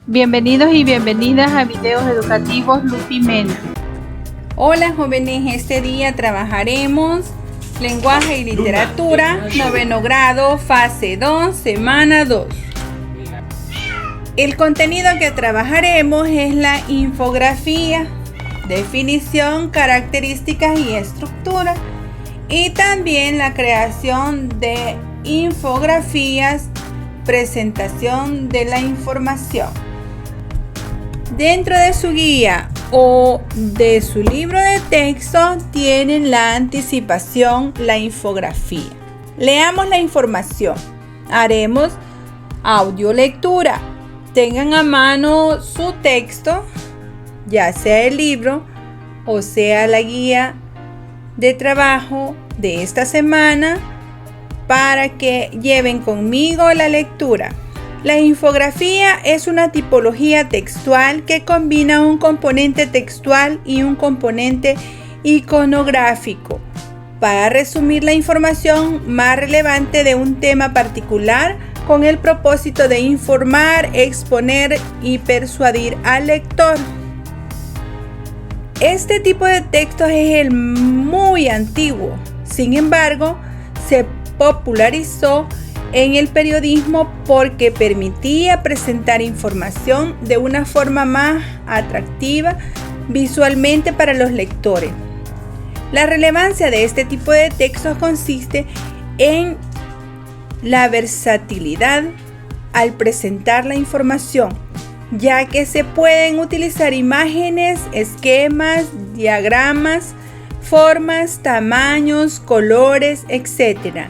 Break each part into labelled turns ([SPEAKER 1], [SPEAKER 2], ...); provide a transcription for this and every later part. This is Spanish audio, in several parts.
[SPEAKER 1] Bienvenidos y bienvenidas a Videos Educativos Lupi Mena.
[SPEAKER 2] Hola jóvenes, este día trabajaremos lenguaje y literatura, noveno grado, fase 2, semana 2. El contenido que trabajaremos es la infografía, definición, características y estructura, y también la creación de infografías, presentación de la información. Dentro de su guía o de su libro de texto tienen la anticipación, la infografía. Leamos la información. Haremos audiolectura. Tengan a mano su texto, ya sea el libro o sea la guía de trabajo de esta semana, para que lleven conmigo la lectura. La infografía es una tipología textual que combina un componente textual y un componente iconográfico para resumir la información más relevante de un tema particular con el propósito de informar, exponer y persuadir al lector. Este tipo de texto es el muy antiguo, sin embargo, se popularizó en el periodismo porque permitía presentar información de una forma más atractiva visualmente para los lectores. La relevancia de este tipo de textos consiste en la versatilidad al presentar la información, ya que se pueden utilizar imágenes, esquemas, diagramas, formas, tamaños, colores, etc.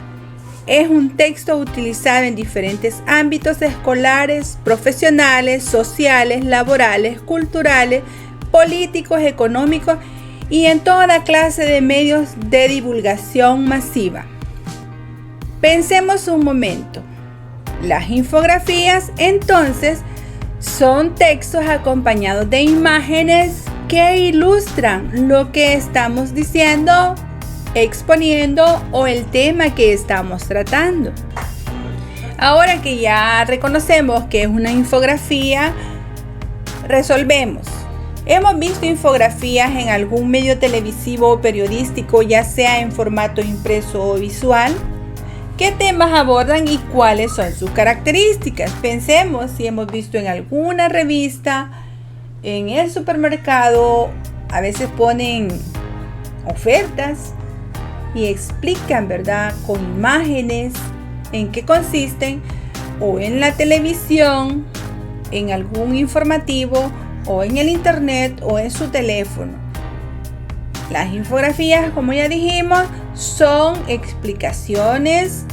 [SPEAKER 2] Es un texto utilizado en diferentes ámbitos escolares, profesionales, sociales, laborales, culturales, políticos, económicos y en toda clase de medios de divulgación masiva. Pensemos un momento. Las infografías, entonces, son textos acompañados de imágenes que ilustran lo que estamos diciendo, exponiendo o el tema que estamos tratando. Ahora que ya reconocemos que es una infografía, resolvemos. Hemos visto infografías en algún medio televisivo o periodístico, ya sea en formato impreso o visual. ¿Qué temas abordan y cuáles son sus características? Pensemos si hemos visto en alguna revista, en el supermercado, a veces ponen ofertas y explican, ¿verdad?, con imágenes en qué consisten, o en la televisión, en algún informativo, o en el internet, o en su teléfono. Las infografías, como ya dijimos, son explicaciones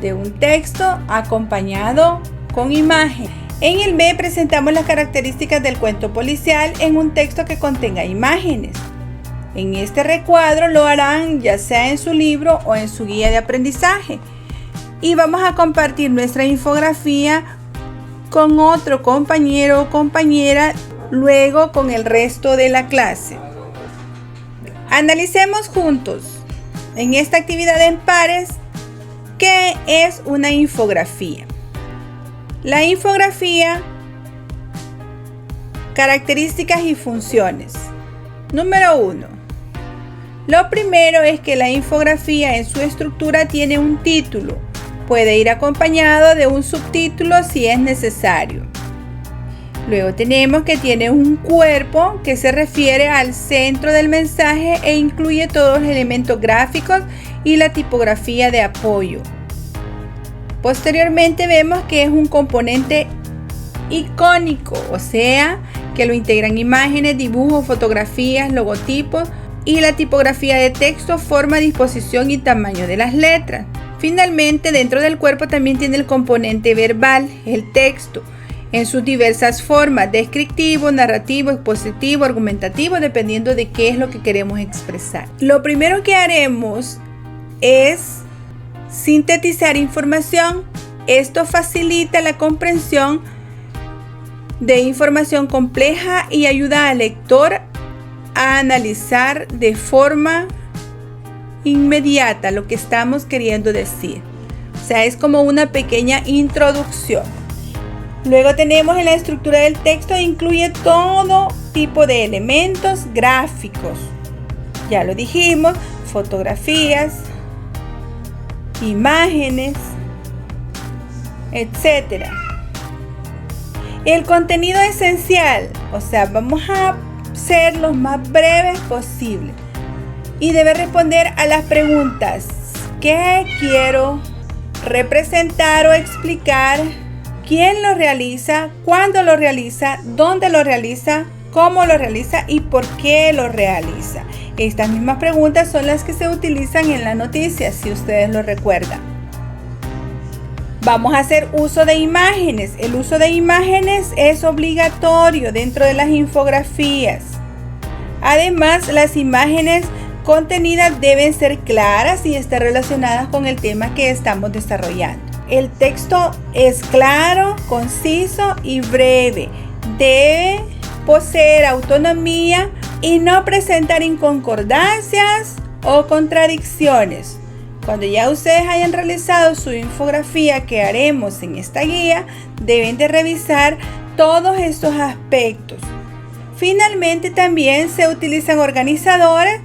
[SPEAKER 2] de un texto acompañado con imagen. En el B presentamos las características del cuento policial en un texto que contenga imágenes. En este recuadro lo harán ya sea en su libro o en su guía de aprendizaje. Y vamos a compartir nuestra infografía con otro compañero o compañera, luego con el resto de la clase. Analicemos juntos en esta actividad en pares qué es una infografía. La infografía, características y funciones. Número 1. Lo primero es que la infografía en su estructura tiene un título. Puede ir acompañado de un subtítulo si es necesario. Luego tenemos que tiene un cuerpo que se refiere al centro del mensaje e incluye todos los elementos gráficos y la tipografía de apoyo. Posteriormente vemos que es un componente icónico, o sea, que lo integran imágenes, dibujos, fotografías, logotipos y la tipografía de texto, forma, disposición y tamaño de las letras. Finalmente, dentro del cuerpo también tiene el componente verbal, el texto, en sus diversas formas, descriptivo, narrativo, expositivo, argumentativo, dependiendo de qué es lo que queremos expresar. Lo primero que haremos es sintetizar información. Esto facilita la comprensión de información compleja y ayuda al lector a analizar de forma inmediata lo que estamos queriendo decir. O sea, es como una pequeña introducción. Luego tenemos en la estructura del texto, incluye todo tipo de elementos gráficos. Ya lo dijimos, fotografías, imágenes, etc. El contenido esencial, o sea, vamos a ser lo más breves posible y debe responder a las preguntas: ¿qué quiero representar o explicar? ¿Quién lo realiza? ¿Cuándo lo realiza? ¿Dónde lo realiza? ¿Cómo lo realiza? ¿Y por qué lo realiza? Estas mismas preguntas son las que se utilizan en la noticia, si ustedes lo recuerdan. Vamos a hacer uso de imágenes. El uso de imágenes es obligatorio dentro de las infografías. Además, las imágenes contenidas deben ser claras y estar relacionadas con el tema que estamos desarrollando. El texto es claro, conciso y breve. Debe poseer autonomía y no presentar inconcordancias o contradicciones. Cuando ya ustedes hayan realizado su infografía que haremos en esta guía, deben de revisar todos estos aspectos. Finalmente, también se utilizan organizadores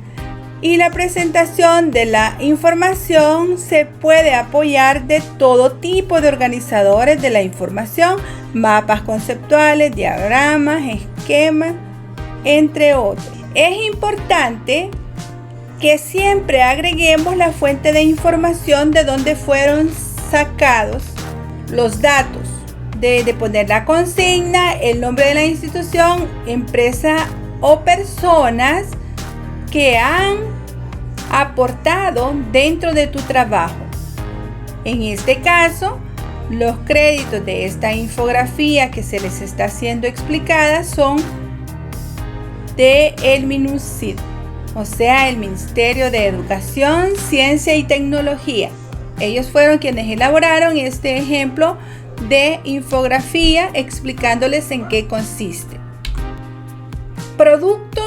[SPEAKER 2] y la presentación de la información se puede apoyar de todo tipo de organizadores de la información, mapas conceptuales, diagramas, esquemas, entre otros. Es importante que siempre agreguemos la fuente de información de donde fueron sacados los datos. De poner la consigna, el nombre de la institución, empresa o personas que han aportado dentro de tu trabajo. En este caso, los créditos de esta infografía que se les está siendo explicada son de el MINUCID, o sea, el Ministerio de Educación, Ciencia y Tecnología. Ellos fueron quienes elaboraron este ejemplo de infografía explicándoles en qué consiste. Producto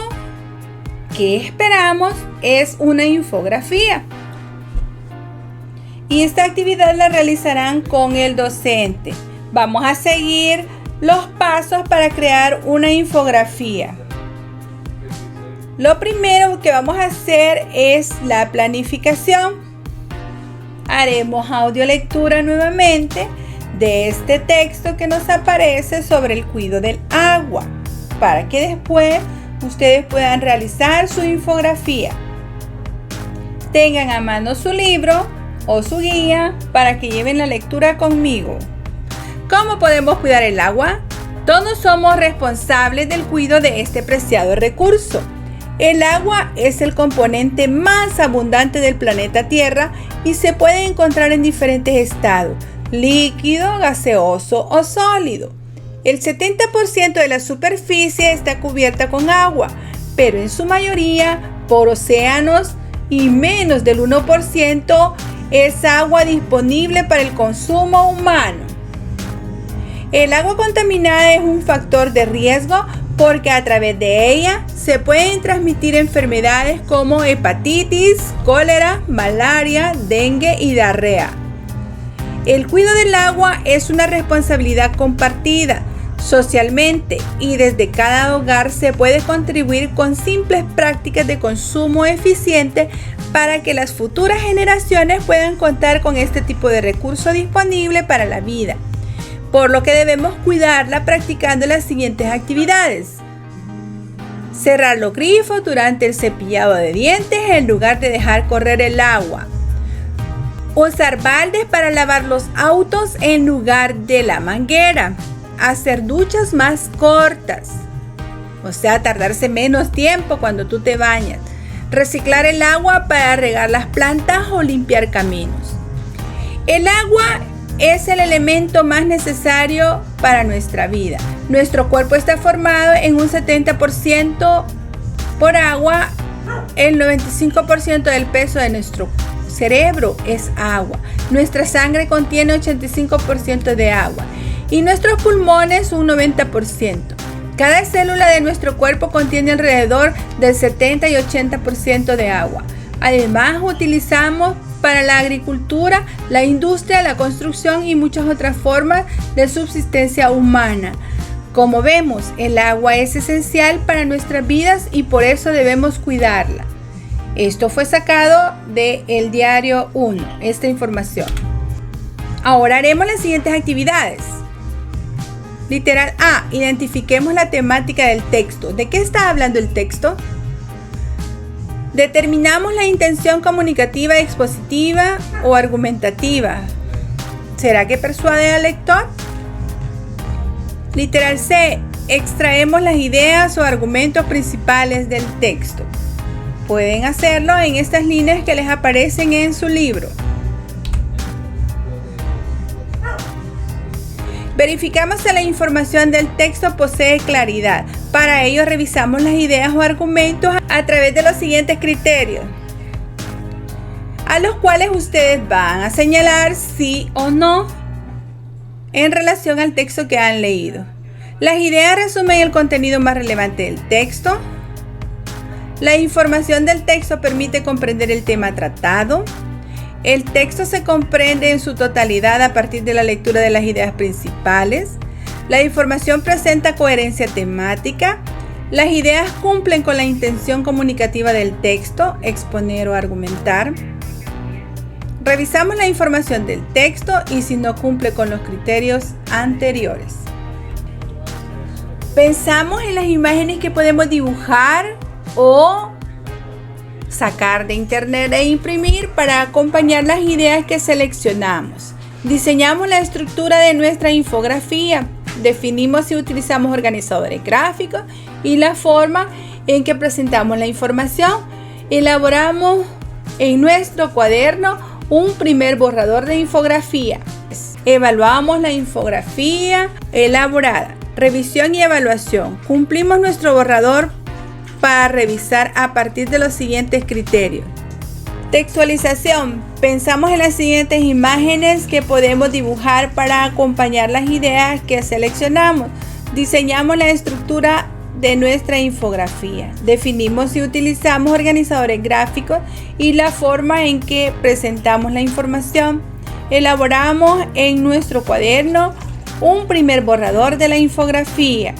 [SPEAKER 2] que esperamos es una infografía. Y esta actividad la realizarán con el docente. Vamos a seguir los pasos para crear una infografía. Lo primero que vamos a hacer es la planificación. Haremos audiolectura nuevamente de este texto que nos aparece sobre el cuidado del agua, para que después ustedes puedan realizar su infografía. Tengan a mano su libro o su guía para que lleven la lectura conmigo. ¿Cómo podemos cuidar el agua? Todos somos responsables del cuidado de este preciado recurso. El agua es el componente más abundante del planeta Tierra y se puede encontrar en diferentes estados: líquido, gaseoso o sólido. El 70% de la superficie está cubierta con agua, pero en su mayoría por océanos, y menos del 1% es agua disponible para el consumo humano. El agua contaminada es un factor de riesgo porque a través de ella se pueden transmitir enfermedades como hepatitis, cólera, malaria, dengue y diarrea. El cuidado del agua es una responsabilidad compartida socialmente y desde cada hogar se puede contribuir con simples prácticas de consumo eficiente para que las futuras generaciones puedan contar con este tipo de recurso disponible para la vida, por lo que debemos cuidarla practicando las siguientes actividades: cerrar los grifos durante el cepillado de dientes en lugar de dejar correr el agua, usar baldes para lavar los autos en lugar de la manguera, hacer duchas más cortas, o sea, tardarse menos tiempo cuando tú te bañas, reciclar el agua para regar las plantas o limpiar caminos. El agua es el elemento más necesario para nuestra vida. Nuestro cuerpo está formado en un 70% por agua. El 95% del peso de nuestro cerebro es agua. Nuestra sangre contiene 85% de agua y nuestros pulmones un 90%. Cada célula de nuestro cuerpo contiene alrededor del 70 y 80% de agua. Además, utilizamos para la agricultura, la industria, la construcción y muchas otras formas de subsistencia humana. Como vemos, el agua es esencial para nuestras vidas y por eso debemos cuidarla. Esto fue sacado de El Diario 1, esta información. Ahora haremos las siguientes actividades. Literal A. Identifiquemos la temática del texto. ¿De qué está hablando el texto? Determinamos la intención comunicativa, expositiva o argumentativa. ¿Será que persuade al lector? Literal C. Extraemos las ideas o argumentos principales del texto. Pueden hacerlo en estas líneas que les aparecen en su libro. Verificamos si la información del texto posee claridad. Para ello revisamos las ideas o argumentos a través de los siguientes criterios, a los cuales ustedes van a señalar sí o no en relación al texto que han leído. Las ideas resumen el contenido más relevante del texto. La información del texto permite comprender el tema tratado. El texto se comprende en su totalidad a partir de la lectura de las ideas principales. La información presenta coherencia temática. Las ideas cumplen con la intención comunicativa del texto, exponer o argumentar. Revisamos la información del texto y si no cumple con los criterios anteriores. Pensamos en las imágenes que podemos dibujar o sacar de internet e imprimir para acompañar las ideas que seleccionamos. Diseñamos la estructura de nuestra infografía. Definimos si utilizamos organizadores gráficos y la forma en que presentamos la información. Elaboramos en nuestro cuaderno un primer borrador de infografía. Evaluamos la infografía elaborada. Revisión y evaluación. Cumplimos nuestro borrador para revisar a partir de los siguientes criterios. Textualización. Pensamos en las siguientes imágenes que podemos dibujar para acompañar las ideas que seleccionamos. Diseñamos la estructura de nuestra infografía. Definimos si utilizamos organizadores gráficos y la forma en que presentamos la información. Elaboramos en nuestro cuaderno un primer borrador de la infografía.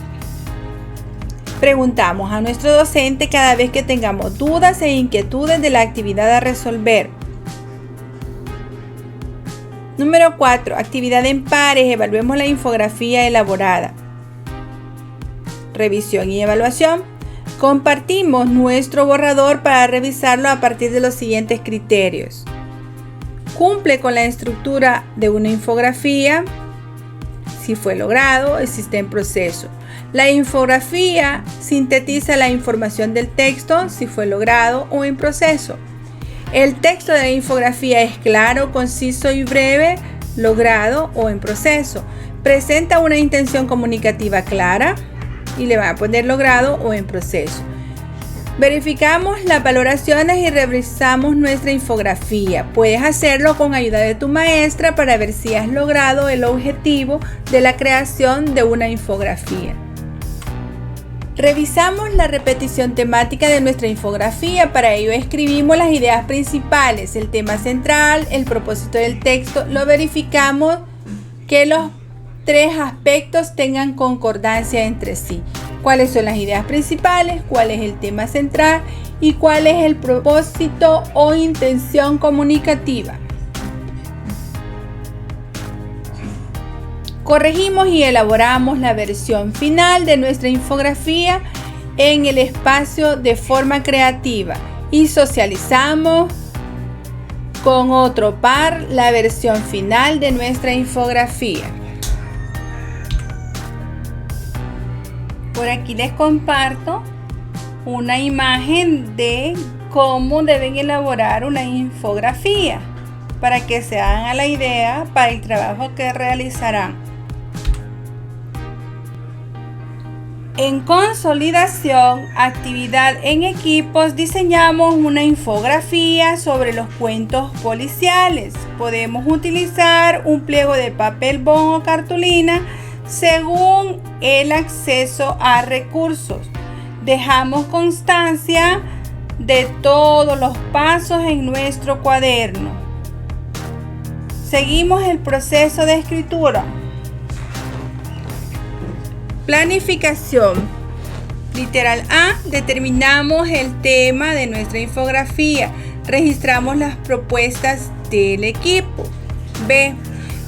[SPEAKER 2] Preguntamos a nuestro docente cada vez que tengamos dudas e inquietudes de la actividad a resolver. Número 4. Actividad en pares. Evaluemos la infografía elaborada. Revisión y evaluación. Compartimos nuestro borrador para revisarlo a partir de los siguientes criterios. Cumple con la estructura de una infografía. Si fue logrado, existe en proceso. La infografía sintetiza la información del texto, si fue logrado o en proceso. El texto de la infografía es claro, conciso y breve, logrado o en proceso. Presenta una intención comunicativa clara y le va a poner logrado o en proceso. Verificamos las valoraciones y revisamos nuestra infografía. Puedes hacerlo con ayuda de tu maestra para ver si has logrado el objetivo de la creación de una infografía. Revisamos la repetición temática de nuestra infografía. Para ello escribimos las ideas principales, el tema central, el propósito del texto. Lo verificamos que los tres aspectos tengan concordancia entre sí. ¿Cuáles son las ideas principales? ¿Cuál es el tema central? ¿Y cuál es el propósito o intención comunicativa? Corregimos y elaboramos la versión final de nuestra infografía en el espacio de forma creativa y socializamos con otro par la versión final de nuestra infografía. Por aquí les comparto una imagen de cómo deben elaborar una infografía para que se hagan a la idea para el trabajo que realizarán. En consolidación, actividad en equipos, diseñamos una infografía sobre los cuentos policiales. Podemos utilizar un pliego de papel bond o cartulina según el acceso a recursos. Dejamos constancia de todos los pasos en nuestro cuaderno. Seguimos el proceso de escritura. Planificación. Literal A, determinamos el tema de nuestra infografía. Registramos las propuestas del equipo. B,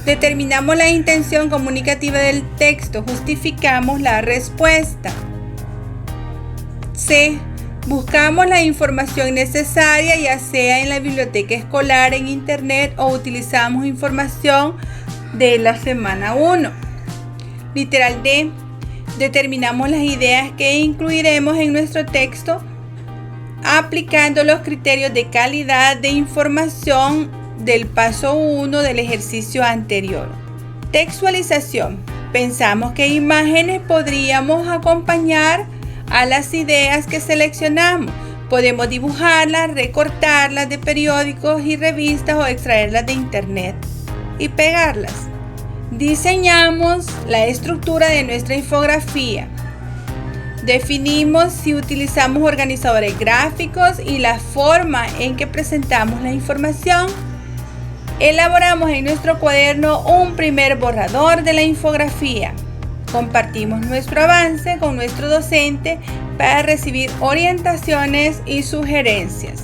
[SPEAKER 2] determinamos la intención comunicativa del texto. Justificamos la respuesta. C, buscamos la información necesaria, ya sea en la biblioteca escolar, en internet, o utilizamos información de la semana 1. Literal D, determinamos las ideas que incluiremos en nuestro texto aplicando los criterios de calidad de información del paso 1 del ejercicio anterior. Textualización. Pensamos que imágenes podríamos acompañar a las ideas que seleccionamos. Podemos dibujarlas, recortarlas de periódicos y revistas o extraerlas de internet y pegarlas. Diseñamos la estructura de nuestra infografía. Definimos si utilizamos organizadores gráficos y la forma en que presentamos la información. Elaboramos en nuestro cuaderno un primer borrador de la infografía. Compartimos nuestro avance con nuestro docente para recibir orientaciones y sugerencias.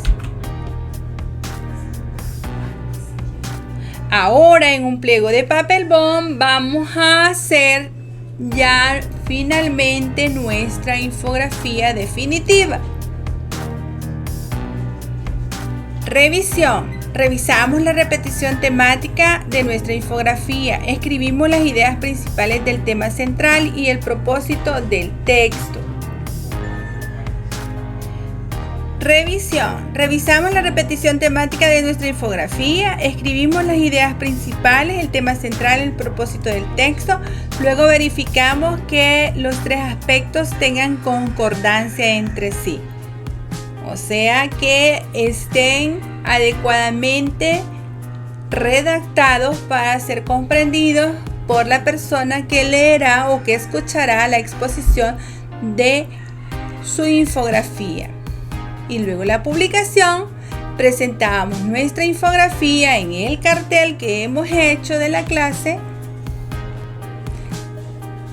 [SPEAKER 2] Ahora, en un pliego de papel bond vamos a hacer ya finalmente nuestra infografía definitiva. Revisión. Revisamos la repetición temática de nuestra infografía. Escribimos las ideas principales del tema central y el propósito del texto. Revisión. Revisamos la repetición temática de nuestra infografía, escribimos las ideas principales, el tema central, el propósito del texto. Luego verificamos que los tres aspectos tengan concordancia entre sí. O sea, que estén adecuadamente redactados para ser comprendidos por la persona que leerá o que escuchará la exposición de su infografía. Y luego la publicación, presentamos nuestra infografía en el cartel que hemos hecho de la clase,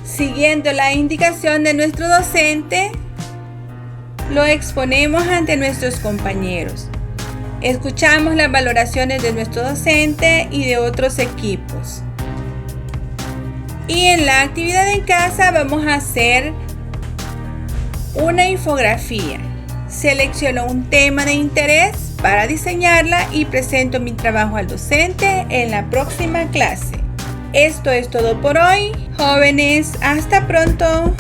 [SPEAKER 2] siguiendo la indicación de nuestro docente. Lo exponemos ante nuestros compañeros. Escuchamos las valoraciones de nuestro docente y de otros equipos. Y en la actividad en casa vamos a hacer una infografía. Selecciono un tema de interés para diseñarla y presento mi trabajo al docente en la próxima clase. Esto es todo por hoy, jóvenes. Hasta pronto.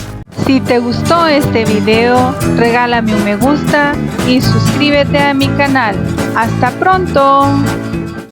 [SPEAKER 1] Si te gustó este video, regálame un me gusta y suscríbete a mi canal. ¡Hasta pronto!